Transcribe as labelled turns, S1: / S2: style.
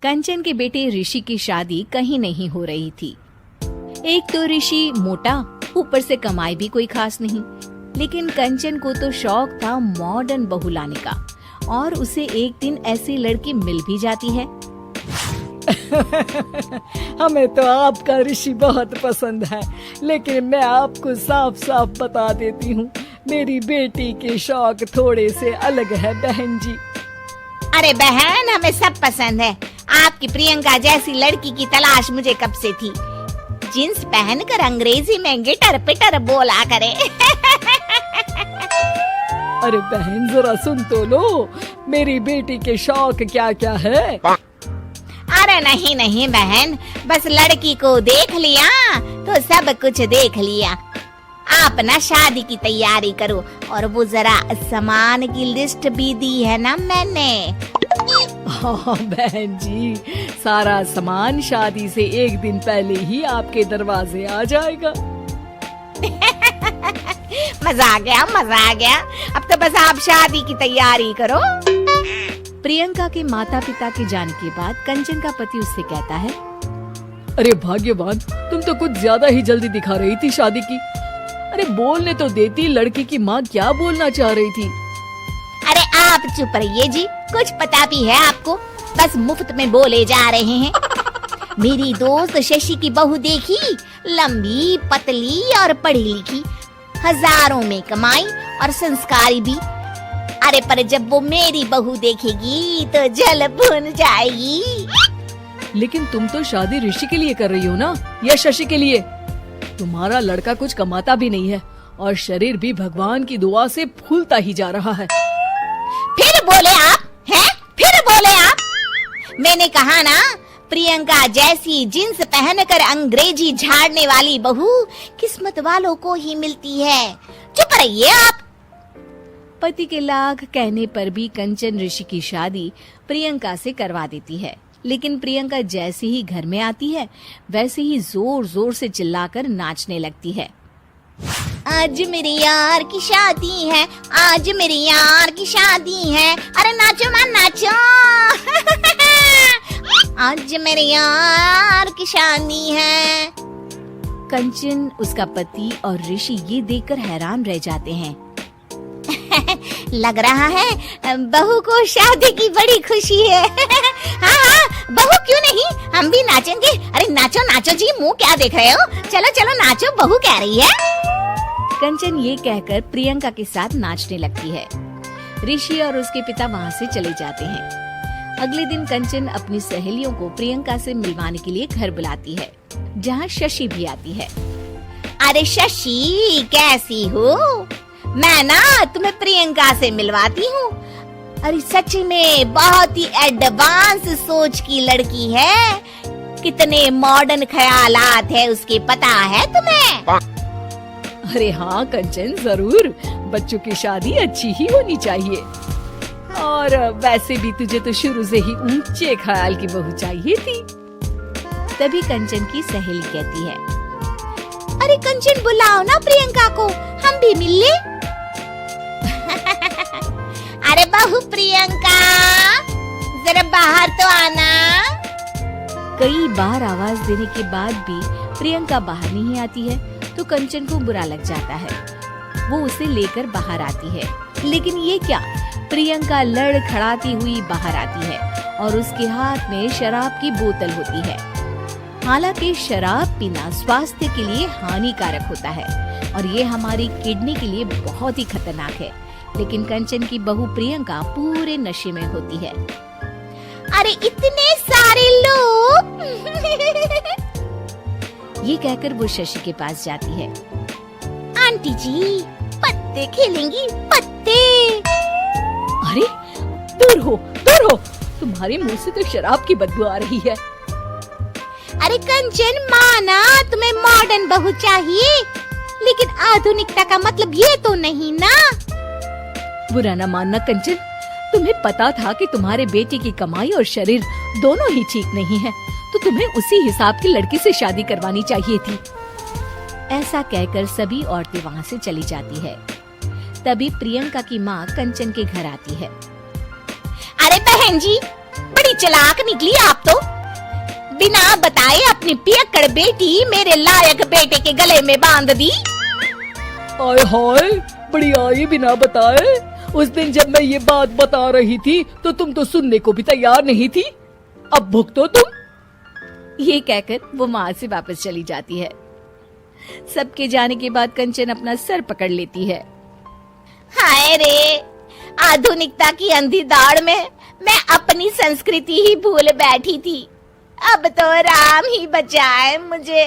S1: कंचन के बेटे ऋषि की शादी कहीं नहीं हो रही थी। एक तो ऋषि मोटा, ऊपर से कमाई भी कोई खास नहीं। लेकिन कंचन को तो शौक था मॉडर्न बहू लाने का, और उसे एक दिन ऐसी लड़की मिल भी जाती है।
S2: हमें तो आपका ऋषि बहुत पसंद है, लेकिन मैं आपको साफ साफ बता देती हूँ, मेरी बेटी के शौक थोड़े से अलग है बहन जी।
S3: अरे बहन, हमें सब पसंद है। आपकी प्रियंका जैसी लड़की की तलाश मुझे कब से थी। जींस पहनकर अंग्रेजी में गिटर पिटर बोला करे।
S2: अरे बहन जरा सुन तो लो, मेरी बेटी के शौक क्या क्या है।
S3: अरे नहीं नहीं बहन, बस लड़की को देख लिया तो सब कुछ देख लिया। आप ना शादी की तैयारी करो, और वो जरा सामान की लिस्ट भी दी है ना मैंने।
S2: हाँ बहन जी, सारा सामान शादी से एक दिन पहले ही आपके दरवाजे आ जाएगा।
S3: मजा आ गया, मजा आ गया। अब तो बस आप शादी की तैयारी करो।
S1: प्रियंका के माता पिता के जाने के बाद कंचन का पति उससे कहता है,
S2: अरे भाग्यवान, तुम तो कुछ ज्यादा ही जल्दी दिखा रही थी शादी की। अरे बोलने तो देती, लड़की की माँ क्या बोलना चाह रही थी।
S3: अरे आप चुप रहिए जी, कुछ पता भी है आपको, बस मुफ्त में बोले जा रहे हैं। मेरी दोस्त शशि की बहू देखी, लंबी पतली और पढ़ी लिखी, हजारों में कमाई और संस्कारी भी। अरे पर जब वो मेरी बहू देखेगी तो जल भुन जाएगी।
S2: लेकिन तुम तो शादी ऋषि के लिए कर रही हो ना, या शशि के लिए? तुम्हारा लड़का कुछ कमाता भी नहीं है, और शरीर भी भगवान की दुआ से फूलता ही जा रहा है।
S3: फिर बोले आप हैं? फिर बोले आप? मैंने कहा ना, प्रियंका जैसी जींस पहनकर अंग्रेजी झाड़ने वाली बहू किस्मत वालों को ही मिलती है। चुप रहिए आप।
S1: पति के लाख कहने पर भी कंचन ऋषि की शादी प्रियंका से करवा देती है। लेकिन प्रियंका जैसे ही घर में आती है, वैसे ही जोर जोर से चिल्लाकर नाचने लगती है।
S3: आज मेरे यार की शादी है, आज मेरे यार की शादी है। अरे नाचो ना नाचो। आज मेरे यार की शादी है।
S1: कंचन, उसका पति और ऋषि ये देखकर हैरान रह जाते हैं।
S3: लग रहा है बहू को शादी की बड़ी खुशी है। हाँ हाँ, बहू क्यों नहीं, हम भी नाचेंगे। अरे नाचो नाचो जी, मुंह क्या देख रहे हो, चलो चलो नाचो, बहू कह रही है।
S1: कंचन ये कहकर प्रियंका के साथ नाचने लगती है। ऋषि और उसके पिता वहाँ से चले जाते हैं। अगले दिन कंचन अपनी सहेलियों को प्रियंका से मिलवाने के लिए घर बुलाती है, जहाँ शशि भी आती है।
S3: अरे शशि, कैसी हो? मैं ना तुम्हें प्रियंका से मिलवाती हूँ। अरे सच में बहुत ही एडवांस सोच की लड़की है। कितने मॉडर्न ख्यालात है उसके, पता है तुम्हें?
S2: अरे हाँ कंचन, जरूर। बच्चों की शादी अच्छी ही होनी चाहिए, और वैसे भी तुझे तो शुरू से ही ऊंचे ख्याल की बहू चाहिए थी।
S1: तभी कंचन की सहेली कहती है,
S3: अरे कंचन, बुलाओ ना प्रियंका को, हम भी मिल ले। अरे बहू प्रियंका, जरा बाहर तो आना।
S1: कई बार आवाज देने के बाद भी प्रियंका बाहर नहीं आती है, तो कंचन को बुरा लग जाता है। वो उसे लेकर बाहर आती है, लेकिन ये क्या, प्रियंका लड़खड़ाती हुई बाहर आती है, और उसके हाथ में शराब की बोतल होती है। हालांकि शराब पीना स्वास्थ्य के लिए हानिकारक होता है, और ये हमारी किडनी के लिए बहुत ही खतरनाक है। लेकिन कंचन की बहू प्रियंका पूरे नशे में होती है।
S3: अरे इतने सारे लोग।
S1: ये कहकर वो शशि के पास जाती है।
S3: आंटी जी, पत्ते खेलेंगी, पत्ते।
S2: अरे दूर हो, दूर हो, तुम्हारे मुंह से तो शराब की बदबू आ रही है।
S3: अरे कंचन, माना तुम्हें मॉडर्न बहू चाहिए, लेकिन आधुनिकता का मतलब ये तो नहीं ना।
S2: बुरा न मानना कंचन, तुम्हें पता था कि तुम्हारे बेटे की कमाई और शरीर दोनों ही ठीक नहीं है, तो तुम्हें उसी हिसाब की लड़की से शादी करवानी चाहिए थी।
S1: ऐसा कहकर सभी औरतें वहाँ से चली जाती है। तभी प्रियंका की माँ कंचन के घर आती है।
S3: अरे बहन जी, बड़ी चालाक निकली आप तो। बिना बताए अपनी पियक्कड़ बेटी मेरे लायक बेटे के गले में बांध दी।
S2: आय हाय, बड़ी आई बिना बताए। उस दिन जब मैं ये बात बता रही थी तो तुम तो सुनने को भी तैयार नहीं थी। अब भुगतो तुम।
S1: ये कहकर वो वहां से वापस चली जाती है। सबके जाने के बाद कंचन अपना सर पकड़ लेती है।
S3: हाय रे, आधुनिकता की अंधी दौड़ में मैं अपनी संस्कृति ही भूल बैठी थी। अब तो राम ही बचाए मुझे।